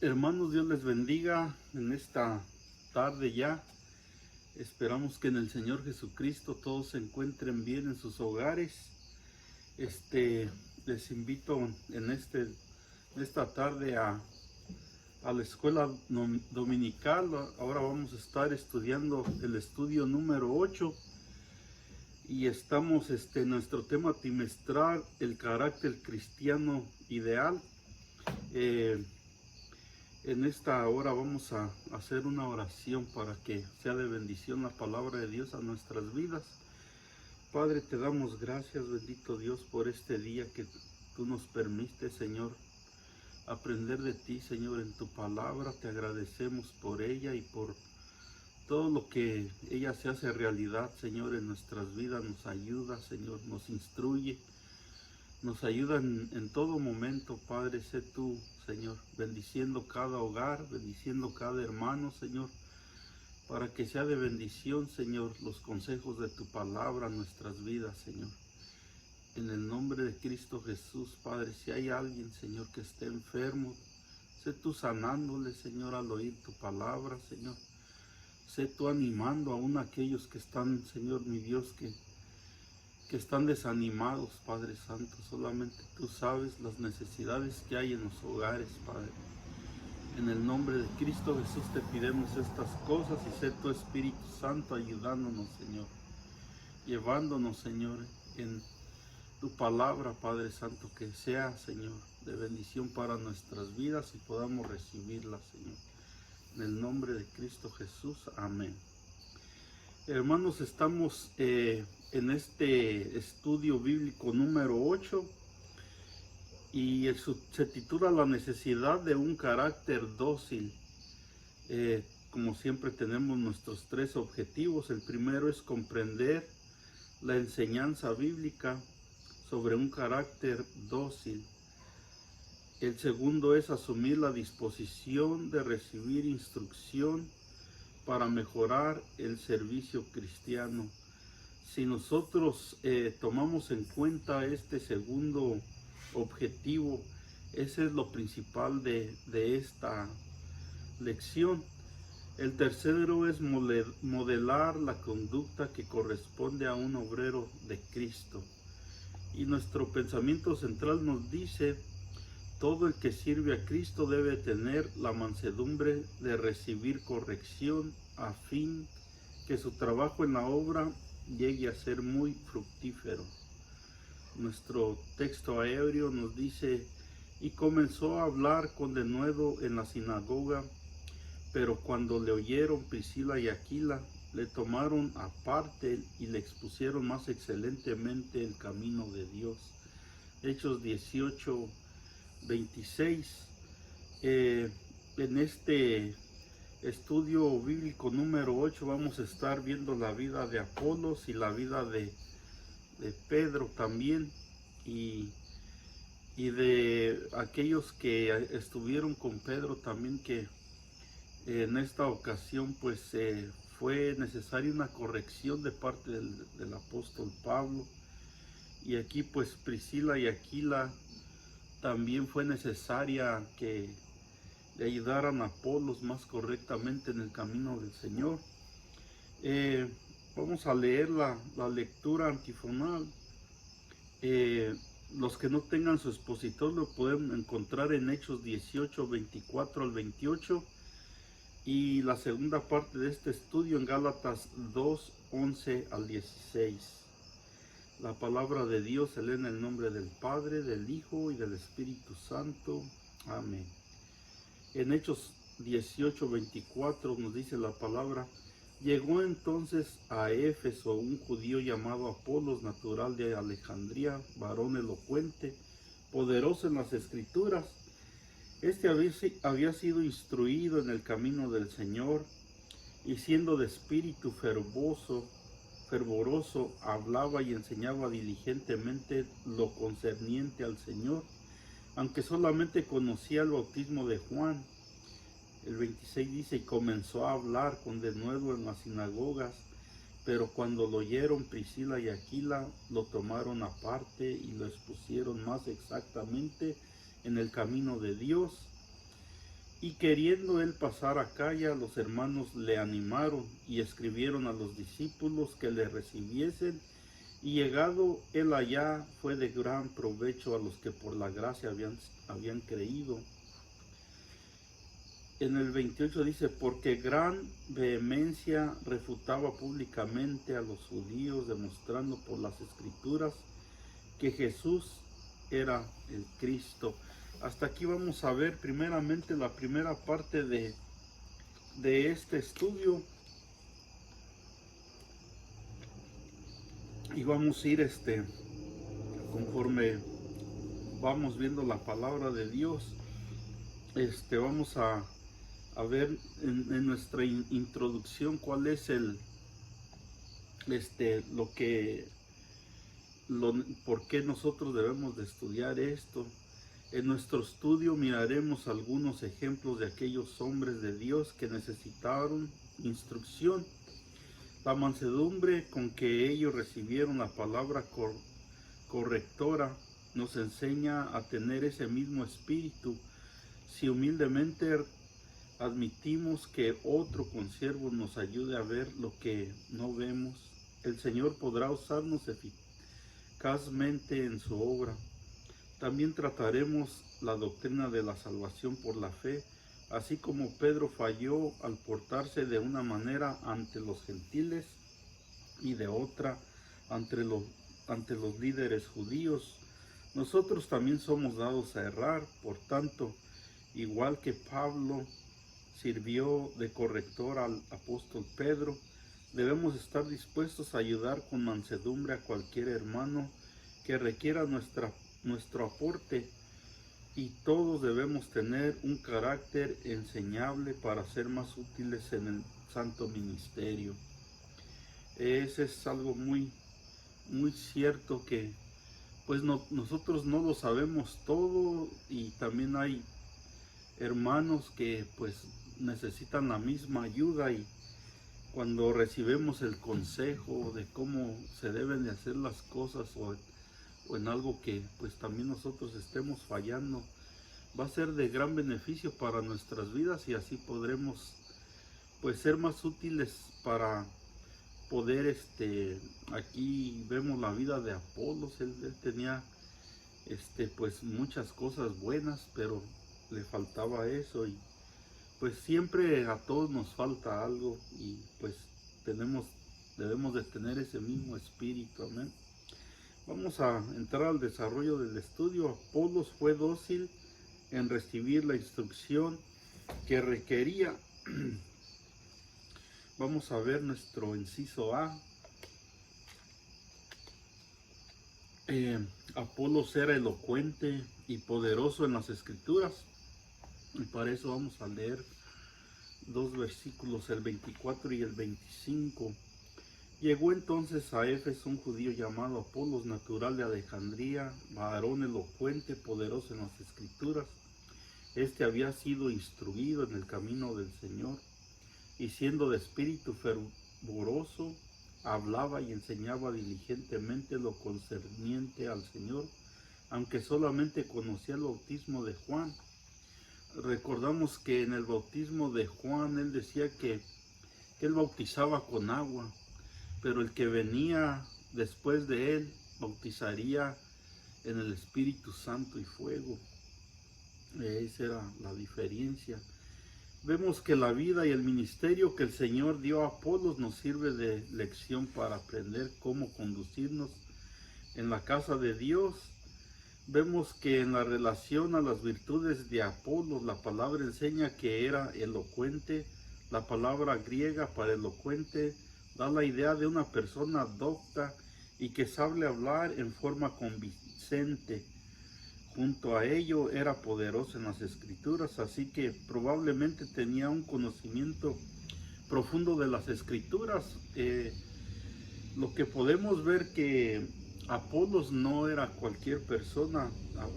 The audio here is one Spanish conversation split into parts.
Hermanos, Dios les bendiga en esta tarde ya. Esperamos que en el Señor Jesucristo todos se encuentren bien en sus hogares. Les invito en esta tarde a la escuela dominical. Ahora vamos a estar estudiando el estudio número 8 y estamos en nuestro tema trimestral, el carácter cristiano ideal. En esta hora vamos a hacer una oración para que sea de bendición la palabra de Dios a nuestras vidas. Padre, te damos gracias, bendito Dios, por este día que tú nos permites, Señor, aprender de ti, Señor, en tu palabra. Te agradecemos por ella y por todo lo que ella se hace realidad, Señor, en nuestras vidas. Nos ayuda, Señor, nos instruye. Nos ayuda en todo momento, Padre. Sé tú, Señor, bendiciendo cada hogar, bendiciendo cada hermano, Señor, para que sea de bendición, Señor, los consejos de tu palabra en nuestras vidas, Señor. En el nombre de Cristo Jesús, Padre, si hay alguien, Señor, que esté enfermo, sé tú sanándole, Señor, al oír tu palabra, Señor. Sé tú animando aún a aquellos que están, Señor, mi Dios, que están desanimados, Padre Santo. Solamente tú sabes las necesidades que hay en los hogares, Padre. En el nombre de Cristo Jesús te pidemos estas cosas y sé tu Espíritu Santo ayudándonos, Señor. Llevándonos, Señor, en tu palabra, Padre Santo, que sea, Señor, de bendición para nuestras vidas y podamos recibirla, Señor. En el nombre de Cristo Jesús, amén. Hermanos, estamos en este estudio bíblico número 8 y se titula La necesidad de un carácter dócil. Como siempre tenemos nuestros tres objetivos. El primero es comprender la enseñanza bíblica sobre un carácter dócil. El segundo es asumir la disposición de recibir instrucción para mejorar el servicio cristiano. Si nosotros tomamos en cuenta este segundo objetivo, ese es lo principal de esta lección. El tercero es modelar la conducta que corresponde a un obrero de Cristo. Y nuestro pensamiento central nos dice: todo el que sirve a Cristo debe tener la mansedumbre de recibir corrección a fin que su trabajo en la obra llegue a ser muy fructífero. Nuestro texto aéreo nos dice: y comenzó a hablar con denuedo en la sinagoga, pero cuando le oyeron Priscila y Aquila, le tomaron aparte y le expusieron más excelentemente el camino de Dios. Hechos 18, 26. En este estudio bíblico número 8 vamos a estar viendo la vida de Apolos y la vida de Pedro también, y de aquellos que estuvieron con Pedro también, que en esta ocasión pues fue necesaria una corrección de parte del apóstol Pablo. Y aquí pues Priscila y Aquila también fue necesaria que le ayudaran a Apolos más correctamente en el camino del Señor. Vamos a leer la lectura antifonal. Los que no tengan su expositor lo pueden encontrar en Hechos 18, 24 al 28, y la segunda parte de este estudio en Gálatas 2, 11 al 16. La palabra de Dios se lee en el nombre del Padre, del Hijo y del Espíritu Santo. Amén. En Hechos 18, 24 nos dice la palabra: llegó entonces a Éfeso un judío llamado Apolos, natural de Alejandría, varón elocuente, poderoso en las Escrituras. Este había sido instruido en el camino del Señor, y siendo de espíritu fervoroso, hablaba y enseñaba diligentemente lo concerniente al Señor, aunque solamente conocía el bautismo de Juan. El 26 dice: y comenzó a hablar con denuedo en las sinagogas, pero cuando lo oyeron Priscila y Aquila, lo tomaron aparte y lo expusieron más exactamente en el camino de Dios. Y queriendo él pasar a Acaya, los hermanos le animaron y escribieron a los discípulos que le recibiesen, y llegado él allá fue de gran provecho a los que por la gracia habían creído. En el 28 dice, porque gran vehemencia refutaba públicamente a los judíos, demostrando por las escrituras que Jesús era el Cristo. Hasta aquí vamos a ver primeramente la primera parte de este estudio. Y vamos a ir conforme vamos viendo la palabra de Dios. Vamos a ver en nuestra introducción cuál es por qué nosotros debemos de estudiar esto. En nuestro estudio miraremos algunos ejemplos de aquellos hombres de Dios que necesitaron instrucción. La mansedumbre con que ellos recibieron la palabra correctora nos enseña a tener ese mismo espíritu. Si humildemente admitimos que otro consiervo nos ayude a ver lo que no vemos, el Señor podrá usarnos eficazmente en su obra. También trataremos la doctrina de la salvación por la fe, así como Pedro falló al portarse de una manera ante los gentiles y de otra ante los líderes judíos. Nosotros también somos dados a errar, por tanto, igual que Pablo sirvió de corrector al apóstol Pedro, debemos estar dispuestos a ayudar con mansedumbre a cualquier hermano que requiera nuestro aporte, y todos debemos tener un carácter enseñable para ser más útiles en el santo ministerio. Ese es algo muy, muy cierto, que pues nosotros no lo sabemos todo, y también hay hermanos que pues necesitan la misma ayuda, y cuando recibimos el consejo de cómo se deben de hacer las cosas, o en algo que pues también nosotros estemos fallando, va a ser de gran beneficio para nuestras vidas, y así podremos pues ser más útiles para poder aquí vemos la vida de Apolos. Él tenía pues muchas cosas buenas, pero le faltaba eso, y pues siempre a todos nos falta algo, y pues debemos de tener ese mismo espíritu. Amén. Vamos a entrar al desarrollo del estudio. Apolos fue dócil en recibir la instrucción que requería. Vamos a ver nuestro inciso A. Apolos era elocuente y poderoso en las escrituras, y para eso vamos a leer dos versículos, el 24 y el 25. Llegó entonces a Éfeso un judío llamado Apolos, natural de Alejandría, varón elocuente, poderoso en las escrituras. Este había sido instruido en el camino del Señor, y siendo de espíritu fervoroso, hablaba y enseñaba diligentemente lo concerniente al Señor, aunque solamente conocía el bautismo de Juan. Recordamos que en el bautismo de Juan él decía que él bautizaba con agua, pero el que venía después de él bautizaría en el Espíritu Santo y fuego. Esa era la diferencia. Vemos que la vida y el ministerio que el Señor dio a Apolos nos sirve de lección para aprender cómo conducirnos en la casa de Dios. Vemos que en la relación a las virtudes de Apolos, la palabra enseña que era elocuente. La palabra griega para elocuente da la idea de una persona docta y que sabe hablar en forma convincente. Junto a ello era poderoso en las escrituras, así que probablemente tenía un conocimiento profundo de las escrituras. Lo que podemos ver que Apolos no era cualquier persona.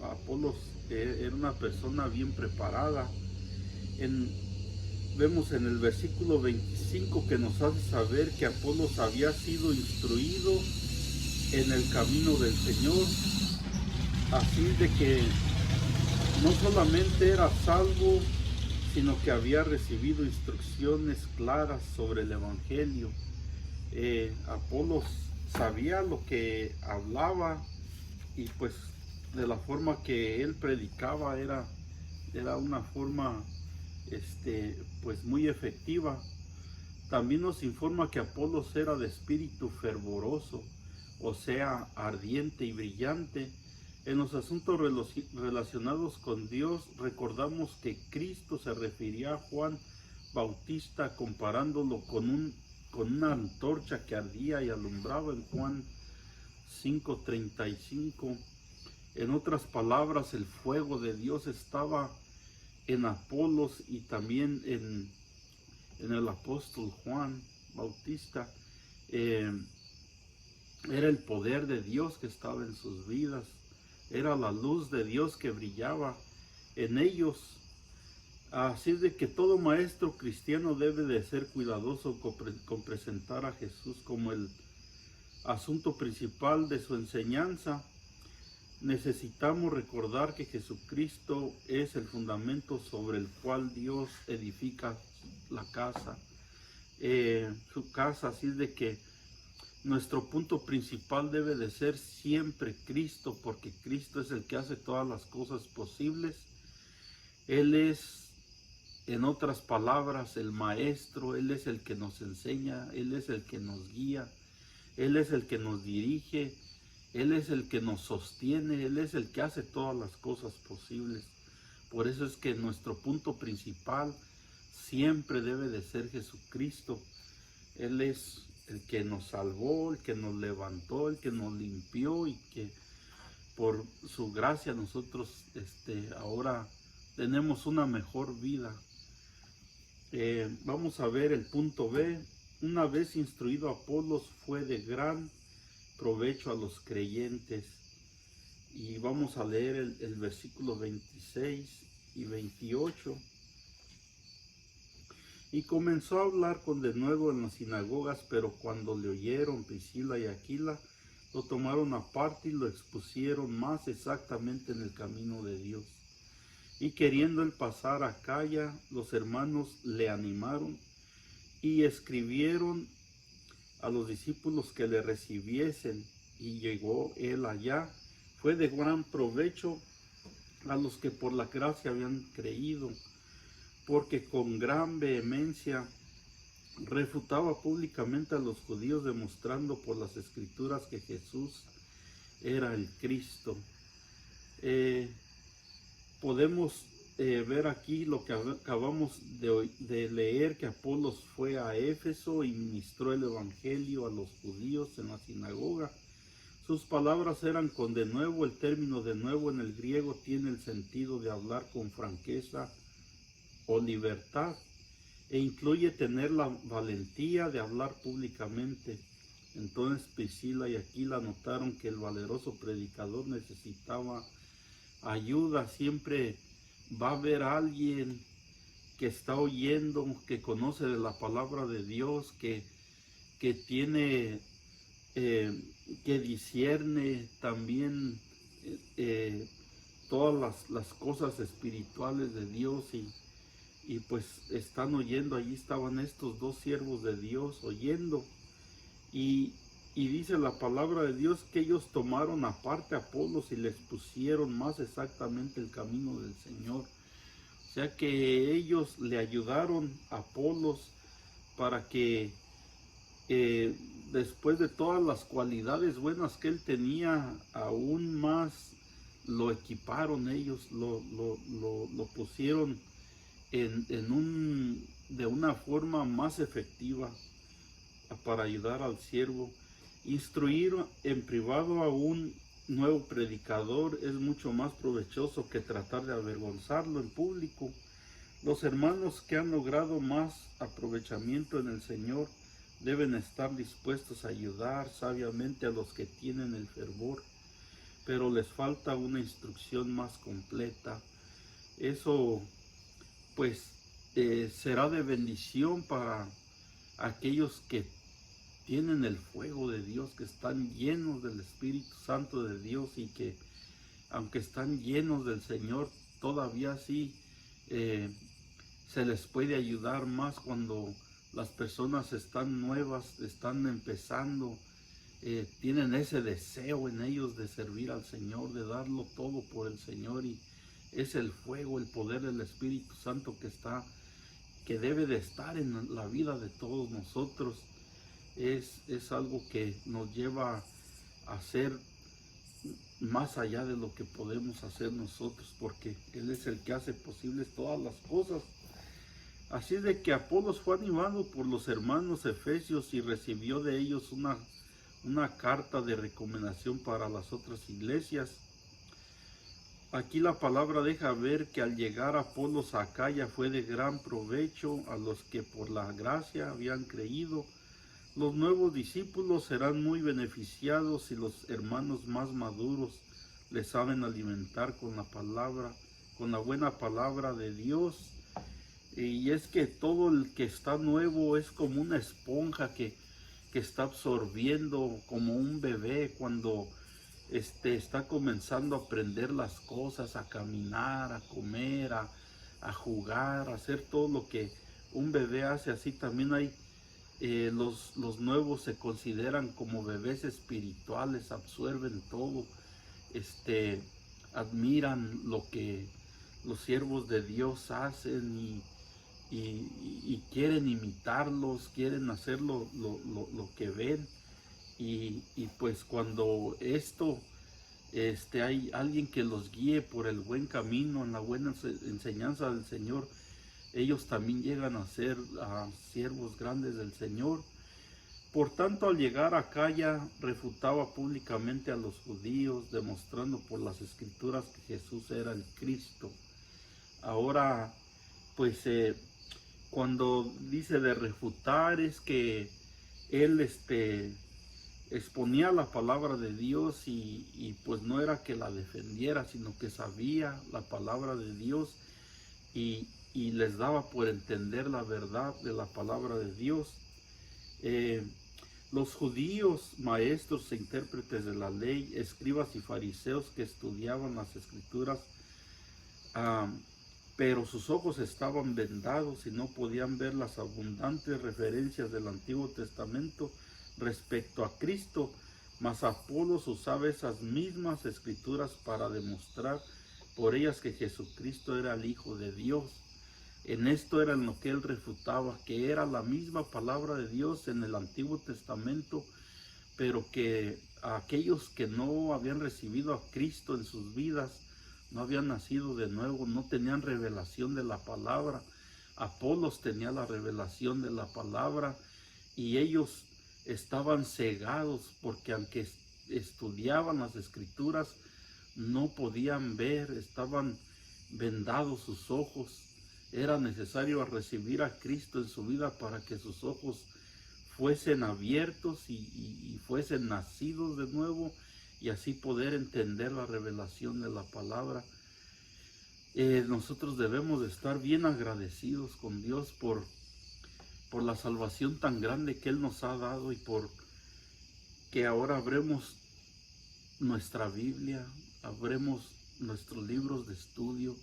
Apolos era una persona bien preparada. Vemos en el versículo 25 que nos hace saber que Apolos había sido instruido en el camino del Señor, así de que no solamente era salvo, sino que había recibido instrucciones claras sobre el Evangelio. Apolos sabía lo que hablaba y pues de la forma que él predicaba era una forma pues muy efectiva. También nos informa que Apolos era de espíritu fervoroso, o sea, ardiente y brillante. En los asuntos relacionados con Dios, recordamos que Cristo se refería a Juan Bautista comparándolo con una antorcha que ardía y alumbraba en Juan 5:35. En otras palabras, el fuego de Dios estaba en Apolos y también en el apóstol Juan Bautista. Era el poder de Dios que estaba en sus vidas, era la luz de Dios que brillaba en ellos. Así es de que todo maestro cristiano debe de ser cuidadoso con presentar a Jesús como el asunto principal de su enseñanza. Necesitamos recordar que Jesucristo es el fundamento sobre el cual Dios edifica la casa, su casa. Así es de que nuestro punto principal debe de ser siempre Cristo, porque Cristo es el que hace todas las cosas posibles. Él es, en otras palabras, el maestro. Él es el que nos enseña, Él es el que nos guía, Él es el que nos dirige, Él es el que nos sostiene, Él es el que hace todas las cosas posibles. Por eso es que nuestro punto principal siempre debe de ser Jesucristo. Él es el que nos salvó, el que nos levantó, el que nos limpió y que por su gracia nosotros ahora tenemos una mejor vida. Vamos a ver el punto B. Una vez instruido, Apolos fue de gran provecho a los creyentes. Y vamos a leer el versículo 26 y 28. Y comenzó a hablar con denuedo en las sinagogas, pero cuando le oyeron Priscila y Aquila, lo tomaron aparte y lo expusieron más exactamente en el camino de Dios. Y queriendo él pasar a Acaya, los hermanos le animaron y escribieron a los discípulos que le recibiesen. Y llegó él allá, fue de gran provecho a los que por la gracia habían creído, porque con gran vehemencia refutaba públicamente a los judíos, demostrando por las escrituras que Jesús era el Cristo. Podemos ver aquí lo que acabamos de leer, que Apolos fue a Éfeso y ministró el evangelio a los judíos en la sinagoga. Sus palabras eran con denuedo. El término denuedo en el griego tiene el sentido de hablar con franqueza o libertad, e incluye tener la valentía de hablar públicamente. Entonces Priscila y Aquila notaron que el valeroso predicador necesitaba ayuda. Siempre va a haber alguien que está oyendo, que conoce de la palabra de Dios, que tiene, que discierne también todas las cosas espirituales de Dios, y pues están oyendo. Allí estaban estos dos siervos de Dios oyendo, y dice la palabra de Dios que ellos tomaron aparte a Apolos y les pusieron más exactamente el camino del Señor. O sea que ellos le ayudaron a Apolos para que después de todas las cualidades buenas que él tenía, aún más lo equiparon ellos, lo pusieron de una forma más efectiva para ayudar al siervo. Instruir en privado a un nuevo predicador es mucho más provechoso que tratar de avergonzarlo en público. Los hermanos que han logrado más aprovechamiento en el Señor deben estar dispuestos a ayudar sabiamente a los que tienen el fervor, pero les falta una instrucción más completa. Eso pues será de bendición para aquellos que tienen el fuego de Dios, que están llenos del Espíritu Santo de Dios, y que aunque están llenos del Señor, todavía sí se les puede ayudar más cuando las personas están nuevas, están empezando, tienen ese deseo en ellos de servir al Señor, de darlo todo por el Señor, y es el fuego, el poder del Espíritu Santo que debe de estar en la vida de todos nosotros. Es algo que nos lleva a hacer más allá de lo que podemos hacer nosotros, porque Él es el que hace posibles todas las cosas. Así es de que Apolos fue animado por los hermanos efesios y recibió de ellos una carta de recomendación para las otras iglesias. Aquí la palabra deja ver que al llegar Apolos a Acaya fue de gran provecho a los que por la gracia habían creído. Los nuevos discípulos serán muy beneficiados si los hermanos más maduros les saben alimentar con la palabra, con la buena palabra de Dios. Y es que todo el que está nuevo es como una esponja que está absorbiendo, como un bebé cuando está comenzando a aprender las cosas, a caminar, a comer, a jugar, a hacer todo lo que un bebé hace. Así también hay los nuevos se consideran como bebés espirituales, absorben todo, admiran lo que los siervos de Dios hacen y quieren imitarlos, quieren hacer lo que ven. Y pues cuando hay alguien que los guíe por el buen camino, en la buena enseñanza del Señor, ellos también llegan a ser siervos grandes del Señor. Por tanto, al llegar a Acaya, refutaba públicamente a los judíos, demostrando por las escrituras que Jesús era el Cristo. Ahora, pues, cuando dice de refutar, es que él exponía la palabra de Dios y pues no era que la defendiera, sino que sabía la palabra de Dios y les daba por entender la verdad de la palabra de Dios. Los judíos, maestros e intérpretes de la ley, escribas y fariseos que estudiaban las escrituras, pero sus ojos estaban vendados y no podían ver las abundantes referencias del Antiguo Testamento respecto a Cristo, mas Apolos usaba esas mismas escrituras para demostrar por ellas que Jesucristo era el Hijo de Dios. En esto era en lo que él refutaba, que era la misma palabra de Dios en el Antiguo Testamento, pero que aquellos que no habían recibido a Cristo en sus vidas, no habían nacido de nuevo, no tenían revelación de la palabra. Apolos tenía la revelación de la palabra y ellos estaban cegados porque aunque estudiaban las escrituras, no podían ver, estaban vendados sus ojos. Era necesario recibir a Cristo en su vida para que sus ojos fuesen abiertos y fuesen nacidos de nuevo y así poder entender la revelación de la palabra. Nosotros debemos de estar bien agradecidos con Dios por la salvación tan grande que Él nos ha dado y por que ahora abremos nuestra Biblia, abremos nuestros libros de estudio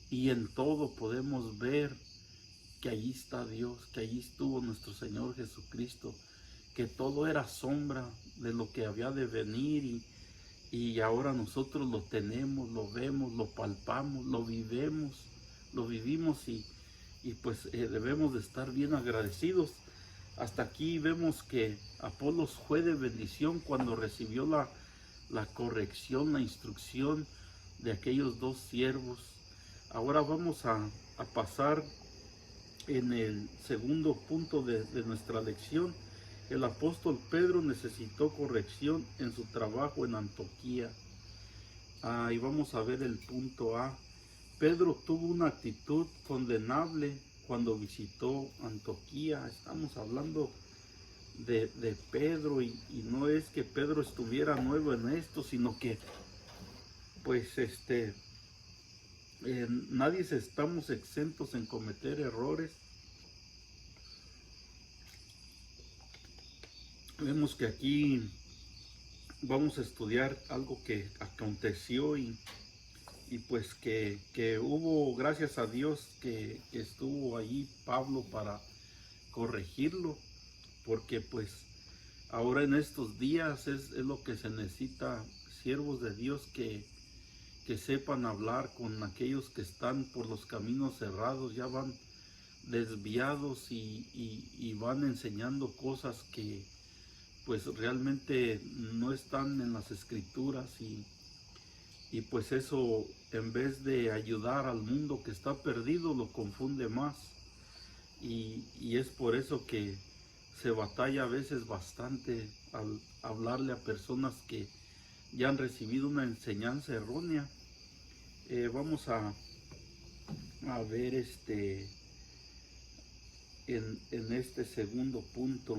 y en todo podemos ver que allí está Dios, que allí estuvo nuestro Señor Jesucristo, que todo era sombra de lo que había de venir y ahora nosotros lo tenemos, lo vemos, lo palpamos, lo vivimos y pues debemos de estar bien agradecidos. Hasta aquí vemos que Apolos fue de bendición cuando recibió la corrección, la instrucción de aquellos dos siervos. Ahora vamos a pasar en el segundo punto de nuestra lección. El apóstol Pedro necesitó corrección en su trabajo en Antioquía. Y vamos a ver el punto A. Pedro tuvo una actitud condenable cuando visitó Antioquía. Estamos hablando de Pedro y no es que Pedro estuviera nuevo en esto, sino que pues nadie estamos exentos en cometer errores. Vemos que aquí vamos a estudiar algo que aconteció y pues que hubo, gracias a Dios, que estuvo ahí Pablo para corregirlo, porque pues ahora en estos días es lo que se necesita, siervos de Dios que sepan hablar con aquellos que están por los caminos cerrados, ya van desviados y van enseñando cosas que pues realmente no están en las escrituras y pues eso, en vez de ayudar al mundo que está perdido, lo confunde más. Y es por eso que se batalla a veces bastante al hablarle a personas que ya han recibido una enseñanza errónea. Vamos a ver en este segundo punto.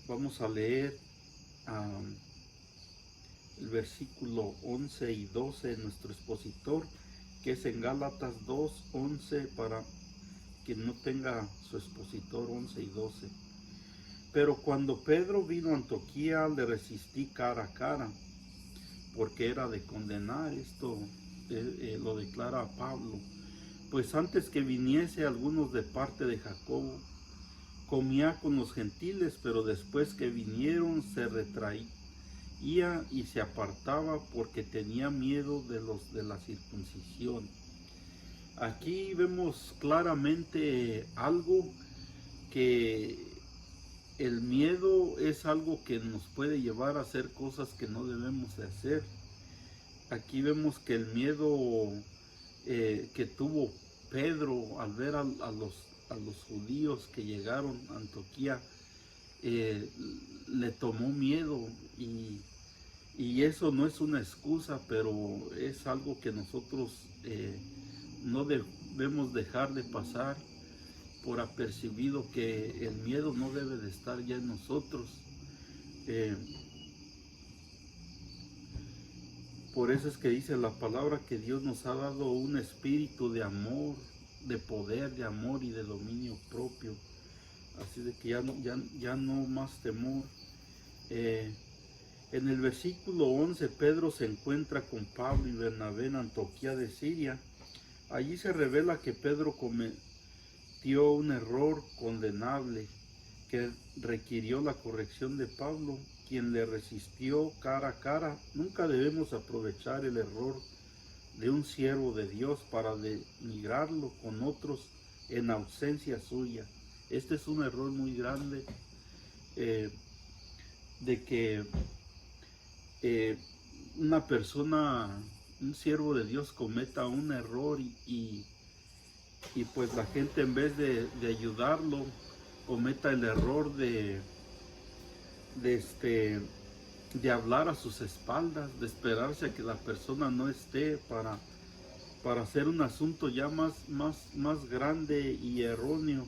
Vamos a leer el versículo 11 y 12 de nuestro expositor, que es en Gálatas 2, 11, para quien no tenga su expositor 11 y 12. Pero cuando Pedro vino a Antioquía, le resistí cara a cara, porque era de condenar. Esto lo declara Pablo. Pues antes que viniese algunos de parte de Jacobo, comía con los gentiles, pero después que vinieron se retraía y se apartaba porque tenía miedo de los de la circuncisión. Aquí vemos claramente algo, que el miedo es algo que nos puede llevar a hacer cosas que no debemos de hacer. Aquí vemos que el miedo que tuvo Pedro al ver a los judíos que llegaron a Antioquía, le tomó miedo y eso no es una excusa, pero es algo que nosotros no debemos dejar de pasar por apercibido, que el miedo no debe de estar ya en nosotros. Por eso es que dice la palabra que Dios nos ha dado un espíritu de amor, de poder, de amor y de dominio propio. Así de que ya no más temor. En el versículo 11, Pedro se encuentra con Pablo y Bernabé en Antioquía de Siria. Allí se revela que Pedro cometió un error condenable que requirió la corrección de Pablo, quien le resistió cara a cara. Nunca debemos aprovechar el error de un siervo de Dios para denigrarlo con otros en ausencia suya. Este es un error muy grande, de que una persona, un siervo de Dios, cometa un error y pues la gente, en vez de ayudarlo, cometa el error de hablar a sus espaldas, de esperarse a que la persona no esté para hacer un asunto ya más grande y erróneo.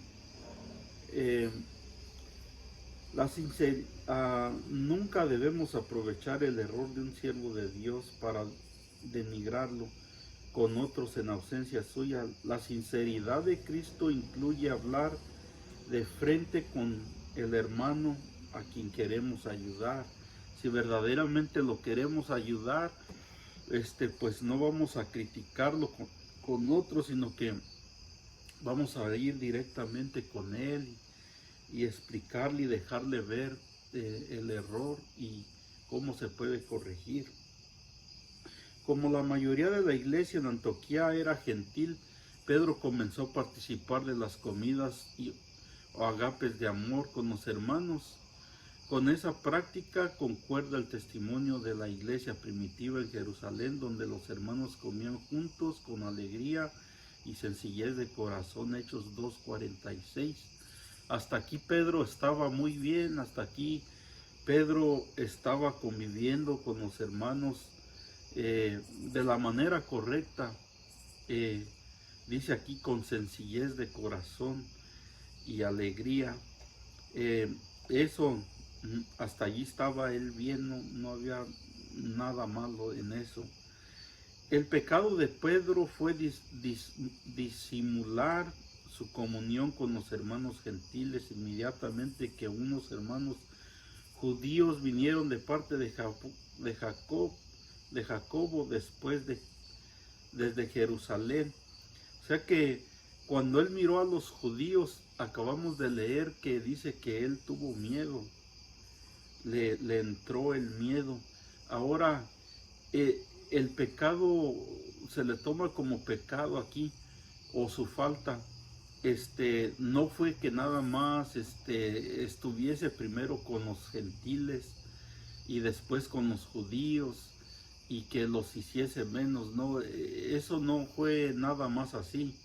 Nunca debemos aprovechar el error de un siervo de Dios para denigrarlo con otros en ausencia suya. La sinceridad de Cristo incluye hablar de frente con el hermano a quien queremos ayudar. Si verdaderamente lo queremos ayudar, pues no vamos a criticarlo con otros, sino que vamos a ir directamente con él y explicarle y dejarle ver el error y cómo se puede corregir. Como la mayoría de la iglesia en Antioquía era gentil, Pedro comenzó a participar de las comidas o agapes de amor con los hermanos. Con esa práctica concuerda el testimonio de la iglesia primitiva en Jerusalén, donde los hermanos comían juntos con alegría y sencillez de corazón. Hechos 2:46. Hasta aquí Pedro estaba muy bien, hasta aquí Pedro estaba conviviendo con los hermanos de la manera correcta. Dice aquí, con sencillez de corazón y alegría. Eso, hasta allí estaba él bien, no había nada malo en eso. El pecado de Pedro fue disimular su comunión con los hermanos gentiles. Inmediatamente que unos hermanos judíos vinieron de parte de Jacobo después de desde Jerusalén. O sea que cuando él miró a los judíos, acabamos de leer que dice que él tuvo miedo, le entró el miedo. Ahora, el pecado se le toma como pecado aquí, o su falta. No fue que nada más estuviese primero con los gentiles y después con los judíos y que los hiciese menos, no, eso no fue nada más así.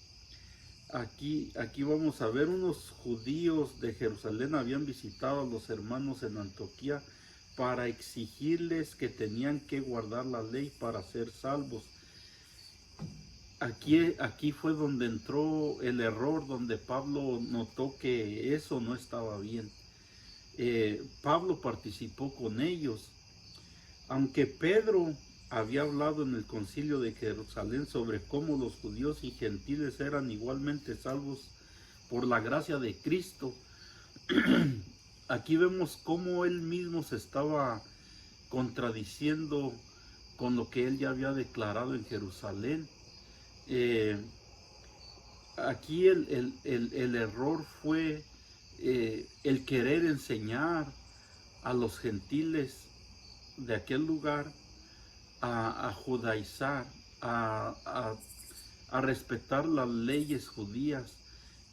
Aquí vamos a ver, unos judíos de Jerusalén habían visitado a los hermanos en Antioquía para exigirles que tenían que guardar la ley para ser salvos. Aquí fue donde entró el error, donde Pablo notó que eso no estaba bien. Pablo participó con ellos, aunque Pedro había hablado en el concilio de Jerusalén sobre cómo los judíos y gentiles eran igualmente salvos por la gracia de Cristo. Aquí vemos cómo él mismo se estaba contradiciendo con lo que él ya había declarado en Jerusalén. Aquí el error fue el querer enseñar a los gentiles de aquel lugar a judaizar, a respetar las leyes judías,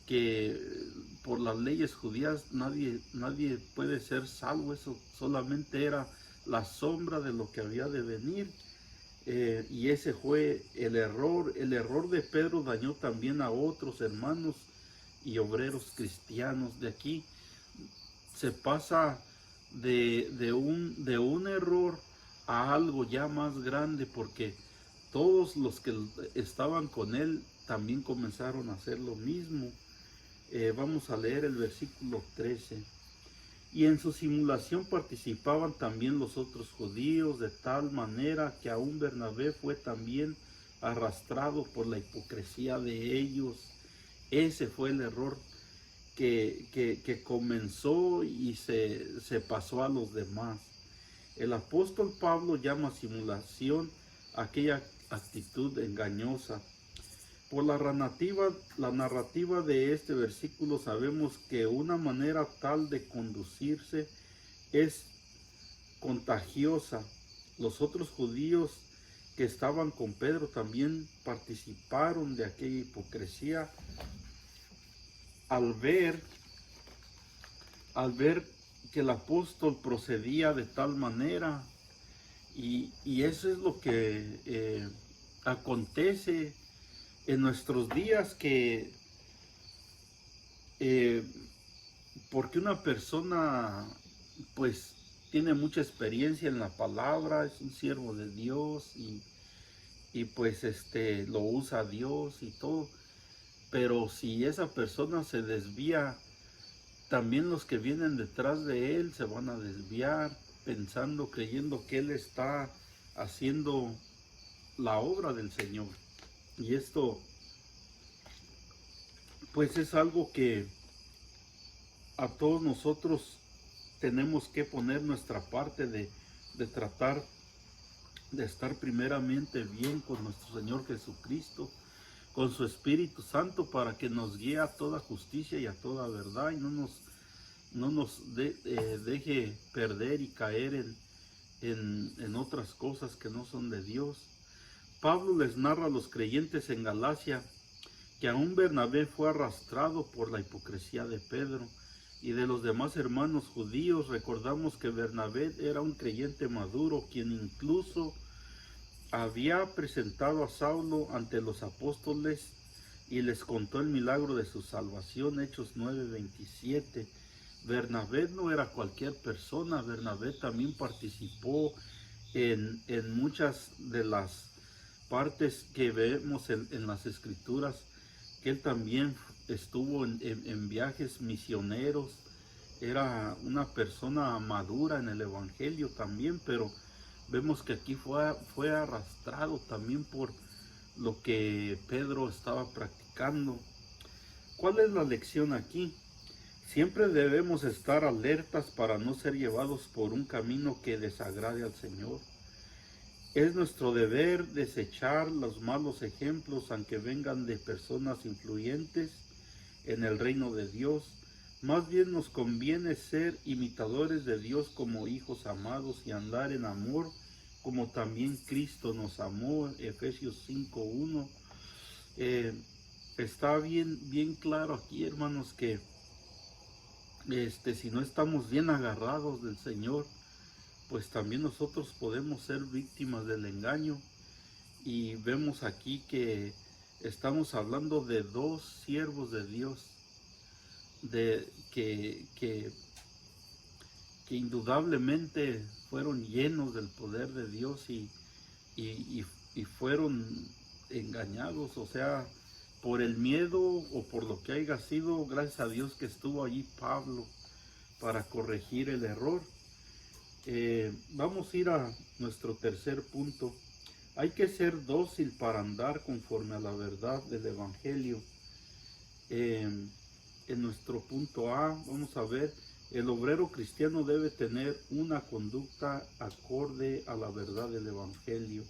que por las leyes judías nadie puede ser salvo. Eso solamente era la sombra de lo que había de venir. Y ese fue el error. El error de Pedro dañó también a otros hermanos y obreros cristianos. De aquí se pasa de un error a algo ya más grande, porque todos los que estaban con él también comenzaron a hacer lo mismo. Vamos a leer el versículo 13. Y en su simulación participaban también los otros judíos, de tal manera que aún Bernabé fue también arrastrado por la hipocresía de ellos. Ese fue el error que comenzó y se pasó a los demás. El apóstol Pablo llama simulación aquella actitud engañosa. Por la narrativa de este versículo sabemos que una manera tal de conducirse es contagiosa. Los otros judíos que estaban con Pedro también participaron de aquella hipocresía al ver que el apóstol procedía de tal manera, y eso es lo que acontece en nuestros días, que porque una persona pues tiene mucha experiencia en la palabra, es un siervo de Dios y pues lo usa Dios y todo, pero si esa persona se desvía, también los que vienen detrás de él se van a desviar, pensando, creyendo que él está haciendo la obra del Señor. Y esto pues es algo que a todos nosotros tenemos que poner nuestra parte de tratar de estar primeramente bien con nuestro Señor Jesucristo, con su Espíritu Santo, para que nos guíe a toda justicia y a toda verdad, y no nos deje perder y caer en otras cosas que no son de Dios. Pablo les narra a los creyentes en Galacia que aún Bernabé fue arrastrado por la hipocresía de Pedro y de los demás hermanos judíos. Recordamos que Bernabé era un creyente maduro, quien incluso había presentado a Saulo ante los apóstoles y les contó el milagro de su salvación, Hechos 9:27. Bernabé no era cualquier persona. Bernabé también participó en muchas de las partes que vemos en las escrituras, que él también estuvo en viajes misioneros. Era una persona madura en el evangelio también, pero vemos que aquí fue arrastrado también por lo que Pedro estaba practicando. ¿Cuál es la lección aquí? Siempre debemos estar alertas para no ser llevados por un camino que desagrade al Señor. Es nuestro deber desechar los malos ejemplos, aunque vengan de personas influyentes en el reino de Dios. Más bien nos conviene ser imitadores de Dios como hijos amados y andar en amor, como también Cristo nos amó. Efesios 5:1. Está bien claro aquí, hermanos, que si no estamos bien agarrados del Señor, pues también nosotros podemos ser víctimas del engaño. Y vemos aquí que estamos hablando de dos siervos de Dios, que indudablemente fueron llenos del poder de Dios y fueron engañados, o sea, por el miedo o por lo que haya sido. Gracias a Dios que estuvo allí Pablo para corregir el error. Vamos a ir a nuestro tercer punto. Hay que ser dócil para andar conforme a la verdad del Evangelio. En nuestro punto A, vamos a ver, el obrero cristiano debe tener una conducta acorde a la verdad del Evangelio.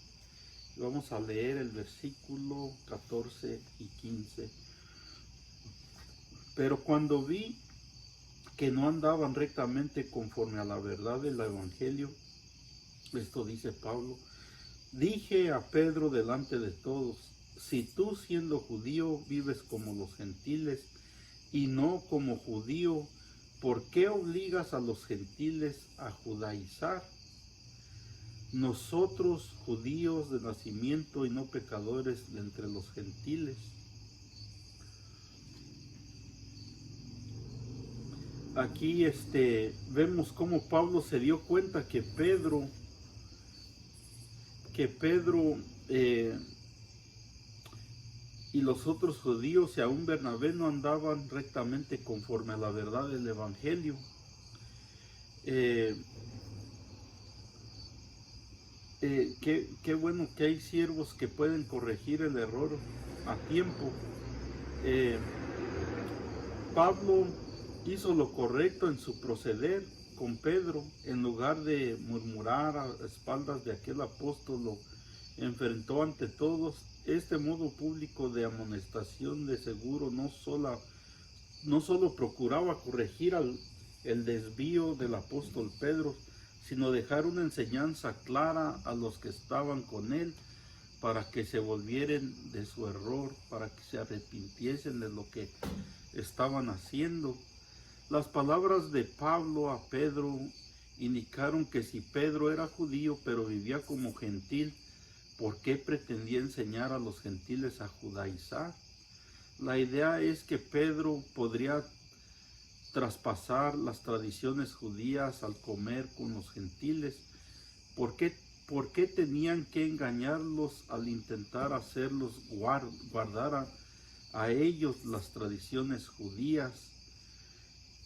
Vamos a leer el versículo 14 y 15. Pero cuando vi que no andaban rectamente conforme a la verdad del Evangelio, esto dice Pablo, dije a Pedro delante de todos, si tú siendo judío vives como los gentiles y no como judío, ¿por qué obligas a los gentiles a judaizar? Nosotros, judíos de nacimiento y no pecadores de entre los gentiles. Aquí vemos cómo Pablo se dio cuenta que Pedro y los otros judíos y aún Bernabé no andaban rectamente conforme a la verdad del Evangelio. Qué bueno que hay siervos que pueden corregir el error a tiempo. Pablo hizo lo correcto en su proceder con Pedro. En lugar de murmurar a espaldas de aquel apóstol, lo enfrentó ante todos. Este modo público de amonestación de seguro no solo procuraba corregir el desvío del apóstol Pedro, sino dejar una enseñanza clara a los que estaban con él, para que se volvieran de su error, para que se arrepintiesen de lo que estaban haciendo. Las palabras de Pablo a Pedro indicaron que si Pedro era judío pero vivía como gentil, ¿por qué pretendía enseñar a los gentiles a judaizar? La idea es que Pedro podría traspasar las tradiciones judías al comer con los gentiles. ¿Por qué tenían que engañarlos al intentar hacerlos guardar a ellos las tradiciones judías?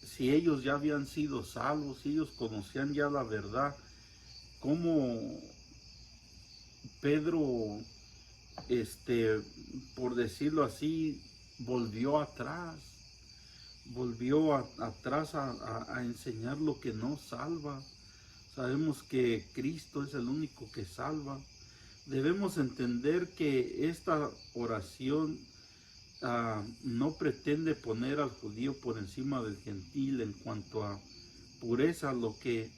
Si ellos ya habían sido salvos, si ellos conocían ya la verdad, ¿cómo Pedro, por decirlo así, volvió atrás a enseñar lo que no salva? Sabemos que Cristo es el único que salva. Debemos entender que esta oración no pretende poner al judío por encima del gentil en cuanto a pureza. Lo que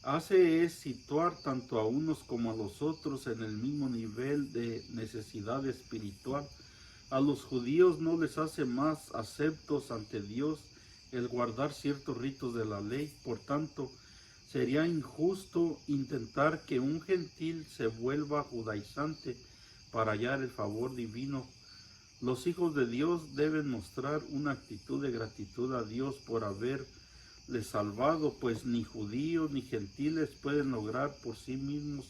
hace es situar tanto a unos como a los otros en el mismo nivel de necesidad espiritual. A los judíos no les hace más aceptos ante Dios el guardar ciertos ritos de la ley. Por tanto, sería injusto intentar que un gentil se vuelva judaizante para hallar el favor divino. Los hijos de Dios deben mostrar una actitud de gratitud a Dios por haberles salvado, pues ni judíos ni gentiles pueden lograr por sí mismos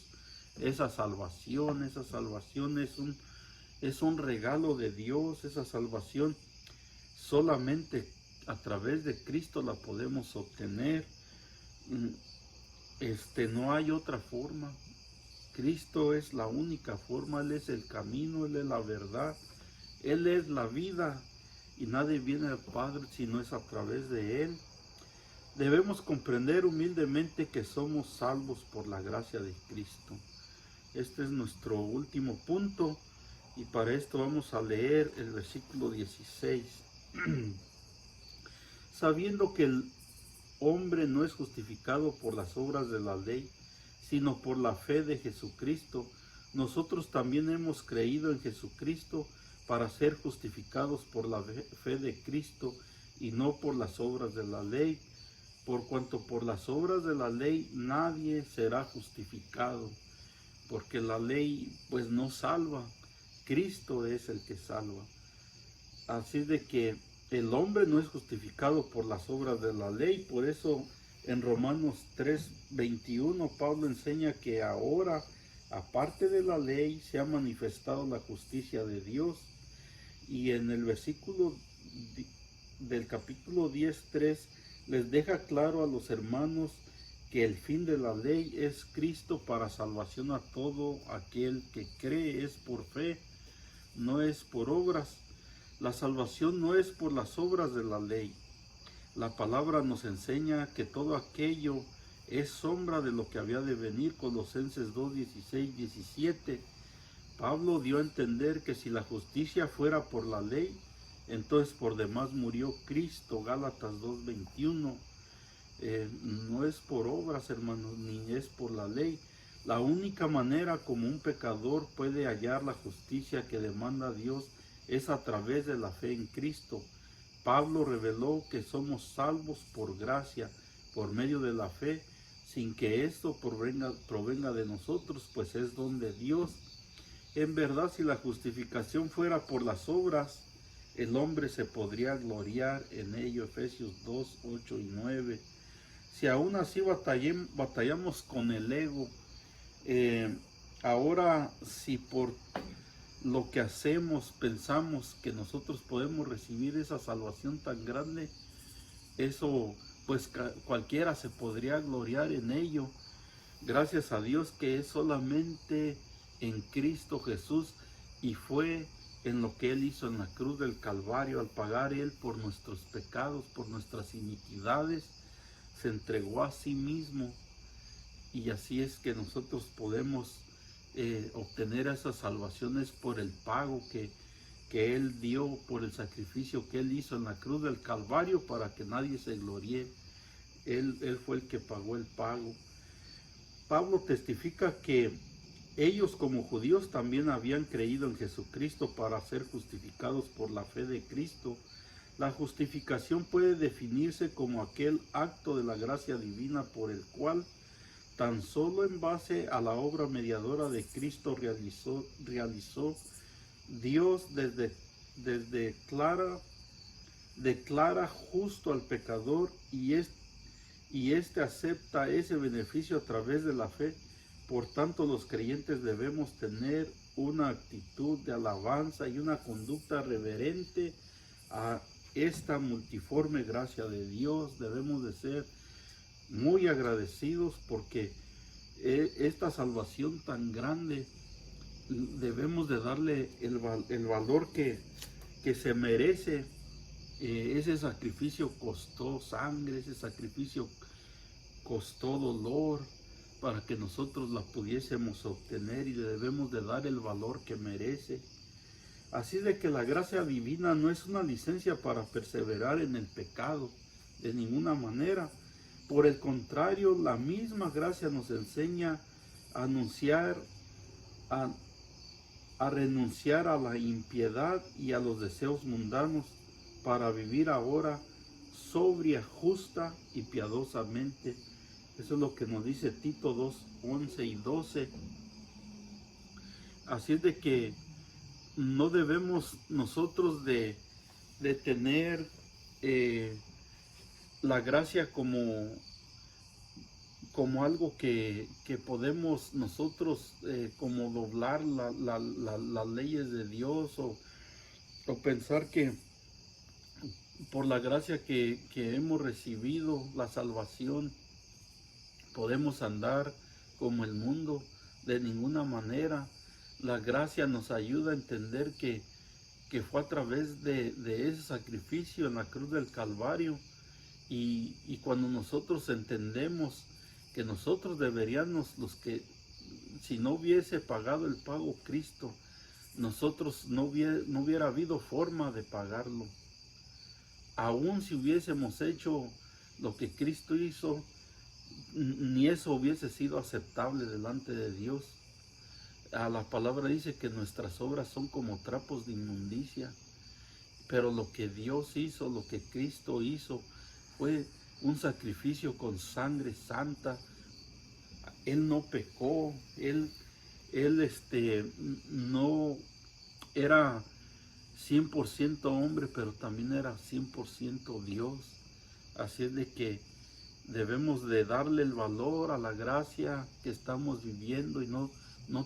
esa salvación. Esa salvación es un regalo de Dios. Esa salvación solamente a través de Cristo la podemos obtener. No hay otra forma. Cristo es la única forma. Él es el camino, Él es la verdad, Él es la vida, y nadie viene al Padre si no es a través de Él. Debemos comprender humildemente que somos salvos por la gracia de Cristo. Este es nuestro último punto y para esto vamos a leer el versículo 16. Sabiendo que el hombre no es justificado por las obras de la ley, sino por la fe de Jesucristo, nosotros también hemos creído en Jesucristo para ser justificados por la fe de Cristo y no por las obras de la ley, por cuanto por las obras de la ley nadie será justificado, porque la ley pues no salva, Cristo es el que salva. Así de que el hombre no es justificado por las obras de la ley, por eso en Romanos 3:21 Pablo enseña que ahora, aparte de la ley, se ha manifestado la justicia de Dios. Y en el versículo del capítulo 10:3 les deja claro a los hermanos que el fin de la ley es Cristo para salvación a todo aquel que cree, es por fe, no es por obras. La salvación no es por las obras de la ley. La palabra nos enseña que todo aquello es sombra de lo que había de venir. Colosenses 2:16-17. Pablo dio a entender que si la justicia fuera por la ley, entonces por demás murió Cristo. Gálatas 2:21. No es por obras, hermanos, ni es por la ley. La única manera como un pecador puede hallar la justicia que demanda Dios es a través de la fe en Cristo. Pablo reveló que somos salvos por gracia, por medio de la fe, sin que esto provenga de nosotros, pues es don de Dios. En verdad, si la justificación fuera por las obras, el hombre se podría gloriar en ello. Efesios 2:8-9. Si aún así batallamos con el ego, ahora si por lo que hacemos pensamos que nosotros podemos recibir esa salvación tan grande, eso pues cualquiera se podría gloriar en ello. Gracias a Dios que es solamente en Cristo Jesús y fue en lo que Él hizo en la cruz del Calvario, al pagar Él por nuestros pecados, por nuestras iniquidades, se entregó a sí mismo, y así es que nosotros podemos obtener esas salvaciones por el pago que Él dio, por el sacrificio que Él hizo en la cruz del Calvario, para que nadie se gloríe. Él fue el que pagó el pago. Pablo testifica que ellos como judíos también habían creído en Jesucristo para ser justificados por la fe de Cristo. La justificación puede definirse como aquel acto de la gracia divina por el cual tan solo en base a la obra mediadora de Cristo realizó Dios declara justo al pecador y este acepta ese beneficio a través de la fe. Por tanto, los creyentes debemos tener una actitud de alabanza y una conducta reverente a esta multiforme gracia de Dios. Debemos de ser muy agradecidos porque esta salvación tan grande debemos de darle el valor que se merece. Ese sacrificio costó sangre, ese sacrificio costó dolor para que nosotros la pudiésemos obtener, y le debemos de dar el valor que merece. Así de que la gracia divina no es una licencia para perseverar en el pecado de ninguna manera. Por el contrario, la misma gracia nos enseña a renunciar a la impiedad y a los deseos mundanos para vivir ahora sobria, justa y piadosamente. Eso es lo que nos dice Tito 2:11 y 12. Así es de que no debemos nosotros de tener la gracia como algo que podemos nosotros como doblar las leyes de Dios, o pensar que por la gracia que hemos recibido, la salvación, podemos andar como el mundo. De ninguna manera. La gracia nos ayuda a entender que fue a través de ese sacrificio en la cruz del Calvario, y cuando nosotros entendemos que nosotros si no hubiese pagado el pago Cristo, nosotros no hubiera habido forma de pagarlo. Aún si hubiésemos hecho lo que Cristo hizo, ni eso hubiese sido aceptable delante de Dios. La palabra dice que nuestras obras son como trapos de inmundicia, pero lo que Dios hizo, lo que Cristo hizo, fue un sacrificio con sangre santa. Él no pecó, él no era 100% hombre, pero también era 100% Dios. Así es de que debemos de darle el valor a la gracia que estamos viviendo y no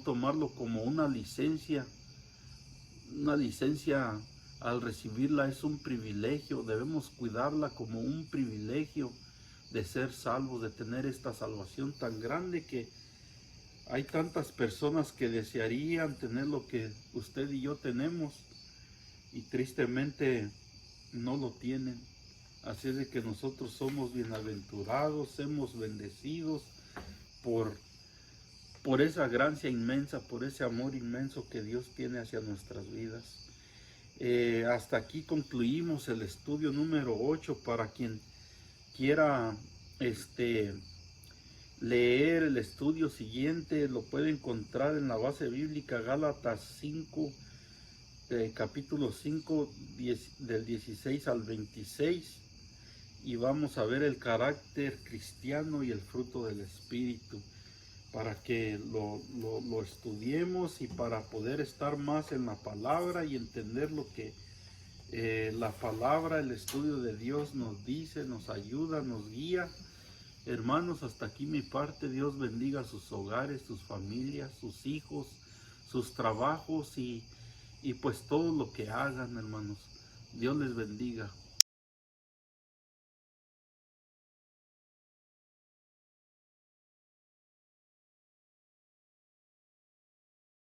tomarlo como una licencia. Una licencia, al recibirla, es un privilegio. Debemos cuidarla como un privilegio de ser salvos, de tener esta salvación tan grande, que hay tantas personas que desearían tener lo que usted y yo tenemos y tristemente no lo tienen. Así es de que nosotros somos bienaventurados, somos bendecidos por esa gracia inmensa, por ese amor inmenso que Dios tiene hacia nuestras vidas. Hasta aquí concluimos el estudio número 8. Para quien quiera leer el estudio siguiente, lo puede encontrar en la base bíblica Gálatas 5, capítulo 5, del 16 al 26, y vamos a ver el carácter cristiano y el fruto del Espíritu, para que lo estudiemos y para poder estar más en la palabra y entender lo que la palabra, el estudio de Dios nos dice, nos ayuda, nos guía. Hermanos, hasta aquí mi parte. Dios bendiga sus hogares, sus familias, sus hijos, sus trabajos y pues todo lo que hagan, hermanos. Dios les bendiga.